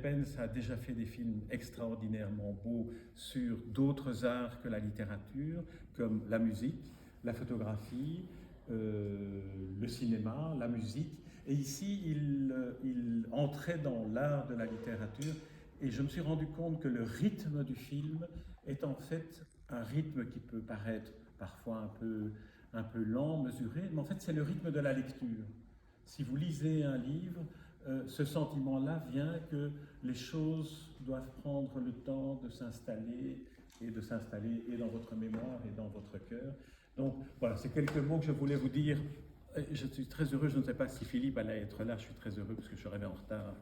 Repens a déjà fait des films extraordinairement beaux sur d'autres arts que la littérature, comme la musique, la photographie, le cinéma, la musique. Et ici, il entrait dans l'art de la littérature et je me suis rendu compte que le rythme du film est en fait un rythme qui peut paraître parfois un peu lent, mesuré, mais en fait c'est le rythme de la lecture. Si vous lisez un livre, ce sentiment-là vient que les choses doivent prendre le temps de s'installer et dans votre mémoire et dans votre cœur. Donc voilà, c'est quelques mots que je voulais vous dire. Je suis très heureux, je ne sais pas si Philippe allait être là, je suis très heureux parce que je suis arrivé en retard.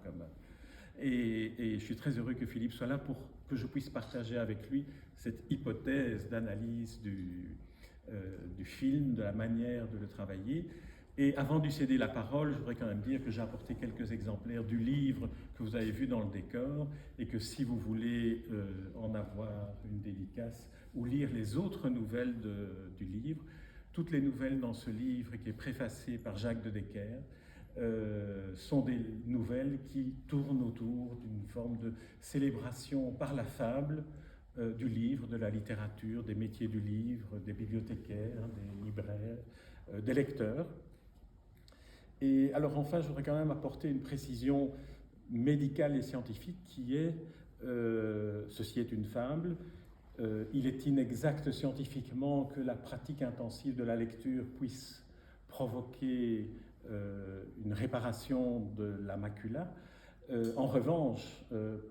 Et je suis très heureux que Philippe soit là pour que je puisse partager avec lui cette hypothèse d'analyse du film, de la manière de le travailler. Et avant de lui céder la parole, je voudrais quand même dire que j'ai apporté quelques exemplaires du livre que vous avez vu dans le décor et que si vous voulez en avoir une dédicace ou lire les autres nouvelles du livre, toutes les nouvelles dans ce livre qui est préfacé par Jacques de Decker sont des nouvelles qui tournent autour d'une forme de célébration par la fable du livre, de la littérature, des métiers du livre, des bibliothécaires, des libraires, des lecteurs. Et alors enfin, je voudrais quand même apporter une précision médicale et scientifique qui est, ceci est une fable, il est inexact scientifiquement que la pratique intensive de la lecture puisse provoquer une réparation de la macula. En revanche,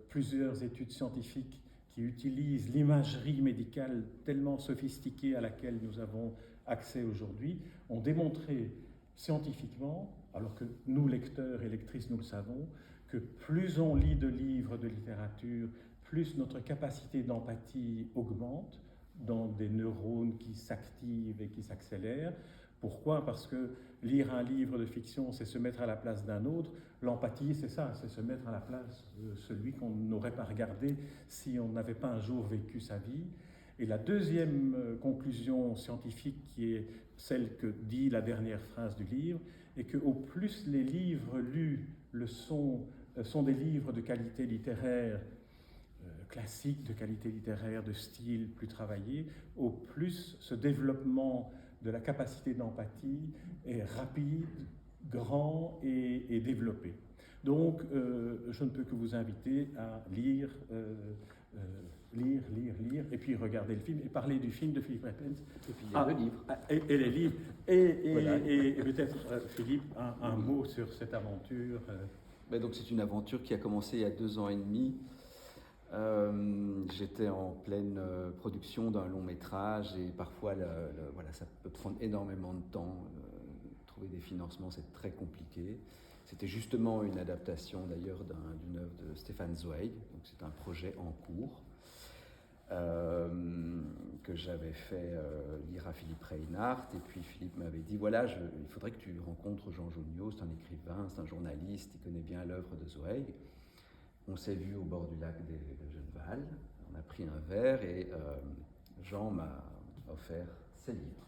plusieurs études scientifiques qui utilisent l'imagerie médicale tellement sophistiquée à laquelle nous avons accès aujourd'hui ont démontré scientifiquement, alors que nous, lecteurs et lectrices, nous le savons, que plus on lit de livres de littérature, plus notre capacité d'empathie augmente dans des neurones qui s'activent et qui s'accélèrent. Pourquoi? Parce que lire un livre de fiction, c'est se mettre à la place d'un autre. L'empathie, c'est ça, c'est se mettre à la place de celui qu'on n'aurait pas regardé si on n'avait pas un jour vécu sa vie. Et la deuxième conclusion scientifique, qui est celle que dit la dernière phrase du livre, est qu'au plus les livres lus sont des livres de qualité littéraire classique, de qualité littéraire, de style plus travaillé, au plus ce développement de la capacité d'empathie est rapide, grand et développé. Donc, je ne peux que vous inviter à lire, et puis regarder le film, et parler du film de Philippe Repens. Et puis il y a le livre. Et les livres. Et peut-être, Philippe, un mot sur cette aventure. Donc c'est une aventure qui a commencé il y a 2 ans et demi. J'étais en pleine production d'un long métrage et parfois voilà, ça peut prendre énormément de temps. Trouver des financements, c'est très compliqué. C'était justement une adaptation d'ailleurs d'une œuvre de Stefan Zweig, donc c'est un projet en cours que j'avais fait lire à Philippe Reinhardt. Et puis Philippe m'avait dit voilà, il faudrait que tu rencontres Jean Jonio, c'est un écrivain, c'est un journaliste, il connaît bien l'œuvre de Zweig. On s'est vu au bord du lac de Genneval, on a pris un verre et Jean m'a offert ses livres.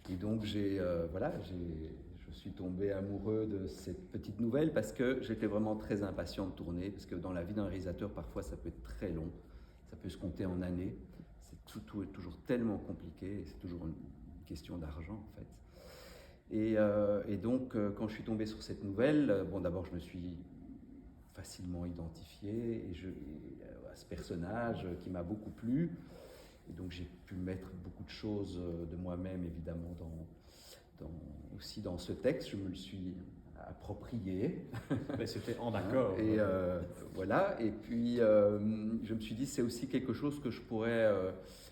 Et donc je suis tombé amoureux de cette petite nouvelle parce que j'étais vraiment très impatient de tourner, parce que dans la vie d'un réalisateur, parfois ça peut être très long, ça peut se compter en années, tout est toujours tellement compliqué, et c'est toujours une question d'argent en fait. Et donc quand je suis tombé sur cette nouvelle, d'abord je me suis facilement identifié à ce personnage qui m'a beaucoup plu. Et donc j'ai pu mettre beaucoup de choses de moi-même évidemment aussi dans ce texte. Je me le suis approprié. Mais c'était en accord. Et voilà. Et puis je me suis dit c'est aussi quelque chose que je pourrais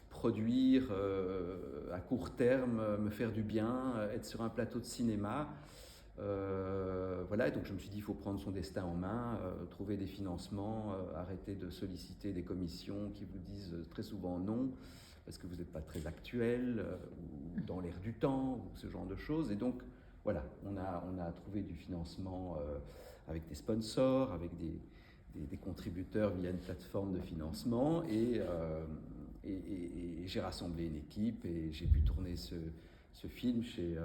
produire à court terme, me faire du bien, être sur un plateau de cinéma. Voilà, et donc je me suis dit il faut prendre son destin en main, trouver des financements, arrêter de solliciter des commissions qui vous disent très souvent non parce que vous n'êtes pas très actuel ou dans l'air du temps ou ce genre de choses. Et donc voilà, on a trouvé du financement avec des sponsors, avec des contributeurs via une plateforme de financement et j'ai rassemblé une équipe et j'ai pu tourner ce film chez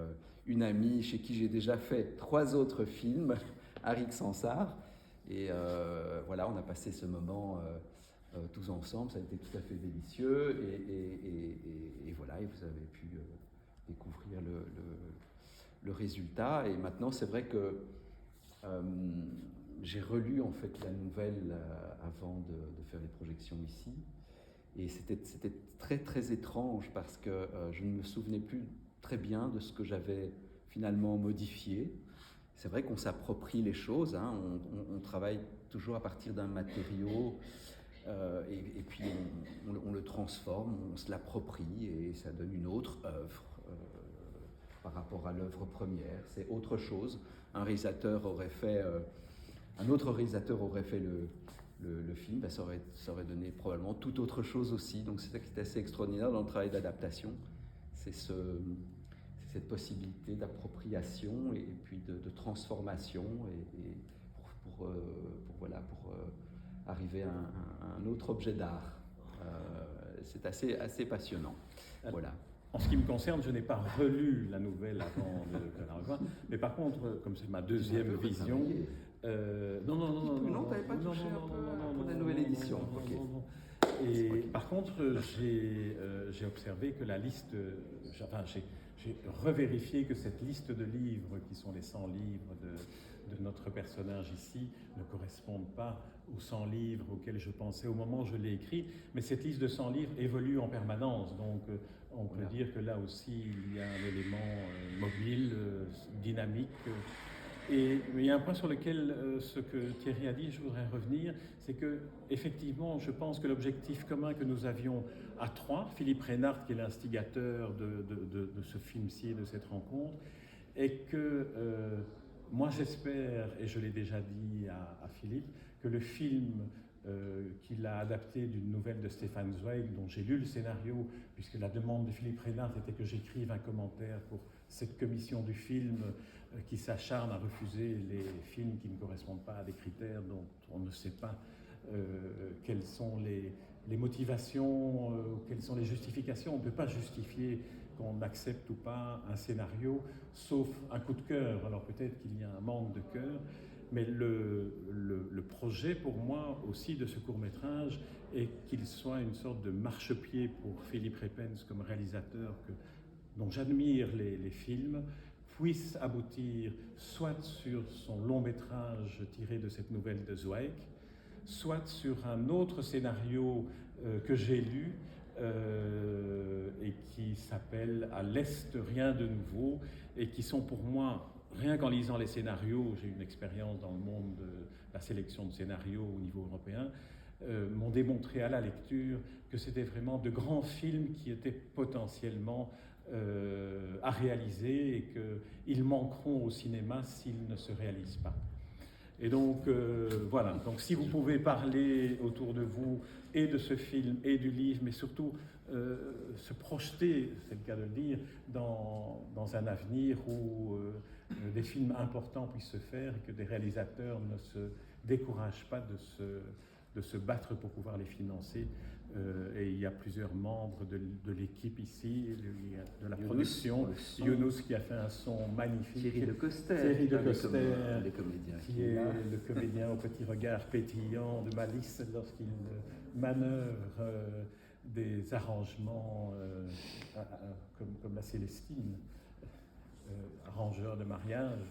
une amie chez qui j'ai déjà fait 3 autres films, Arik Sansar. Et voilà, on a passé ce moment tous ensemble, ça a été tout à fait délicieux. Et voilà, et vous avez pu découvrir le résultat. Et maintenant, c'est vrai que j'ai relu en fait la nouvelle avant de faire les projections ici. Et c'était très très étrange parce que je ne me souvenais plus très bien de ce que j'avais finalement modifié. C'est vrai qu'on s'approprie les choses, hein, on travaille toujours à partir d'un matériau et puis on le transforme, on se l'approprie et ça donne une autre œuvre par rapport à l'œuvre première. C'est autre chose. Un autre réalisateur aurait fait le film, ben ça aurait donné probablement tout autre chose aussi. Donc c'est ça qui est assez extraordinaire dans le travail d'adaptation. C'est cette possibilité d'appropriation et puis de transformation et pour arriver à un autre objet d'art. C'est assez passionnant. Voilà. En ce qui me concerne, je n'ai pas relu la nouvelle avant de la revoir, mais par contre, comme c'est ma deuxième vision... Non, t'avais pas touché un peu pour la nouvelle édition. Et par contre, j'ai observé que la liste... j'ai revérifié que cette liste de livres, qui sont les 100 livres de notre personnage ici, ne correspondent pas aux 100 livres auxquels je pensais au moment où je l'ai écit, mais cette liste de 100 livres évolue en permanence, donc on peut dire que là aussi il y a un élément mobile, dynamique. Et il y a un point sur lequel ce que Thierry a dit, je voudrais revenir, c'est que effectivement, je pense que l'objectif commun que nous avions à trois, Philippe Reynard, qui est l'instigateur de ce film-ci et de cette rencontre, est que moi j'espère, et je l'ai déjà dit à Philippe, que le film qu'il a adapté d'une nouvelle de Stefan Zweig, dont j'ai lu le scénario, puisque la demande de Philippe Reynard était que j'écrive un commentaire pour cette commission du film qui s'acharne à refuser les films qui ne correspondent pas à des critères dont on ne sait pas quelles sont les motivations, quelles sont les justifications. On ne peut pas justifier qu'on accepte ou pas un scénario, sauf un coup de cœur. Alors peut-être qu'il y a un manque de cœur, mais le projet pour moi aussi de ce court-métrage est qu'il soit une sorte de marchepied pour Philippe Repens comme réalisateur dont j'admire les films, puisse aboutir soit sur son long-métrage tiré de cette nouvelle de Zweig, soit sur un autre scénario que j'ai lu et qui s'appelle « À l'Est, rien de nouveau » et qui sont pour moi, rien qu'en lisant les scénarios, j'ai une expérience dans le monde de la sélection de scénarios au niveau européen, m'ont démontré à la lecture que c'était vraiment de grands films qui étaient potentiellement à réaliser et qu'ils manqueront au cinéma s'ils ne se réalisent pas. Et donc voilà, donc si vous pouvez parler autour de vous et de ce film et du livre, mais surtout se projeter, c'est le cas de le dire, dans un avenir où des films importants puissent se faire et que des réalisateurs ne se découragent pas de se battre pour pouvoir les financer. Et il y a plusieurs membres de l'équipe ici, de la production. Younous qui a fait un son magnifique. Thierry de Coster, qui est le comédien au petit regard pétillant de Malice lorsqu'il manœuvre des arrangements comme la Célestine, arrangeur de mariage.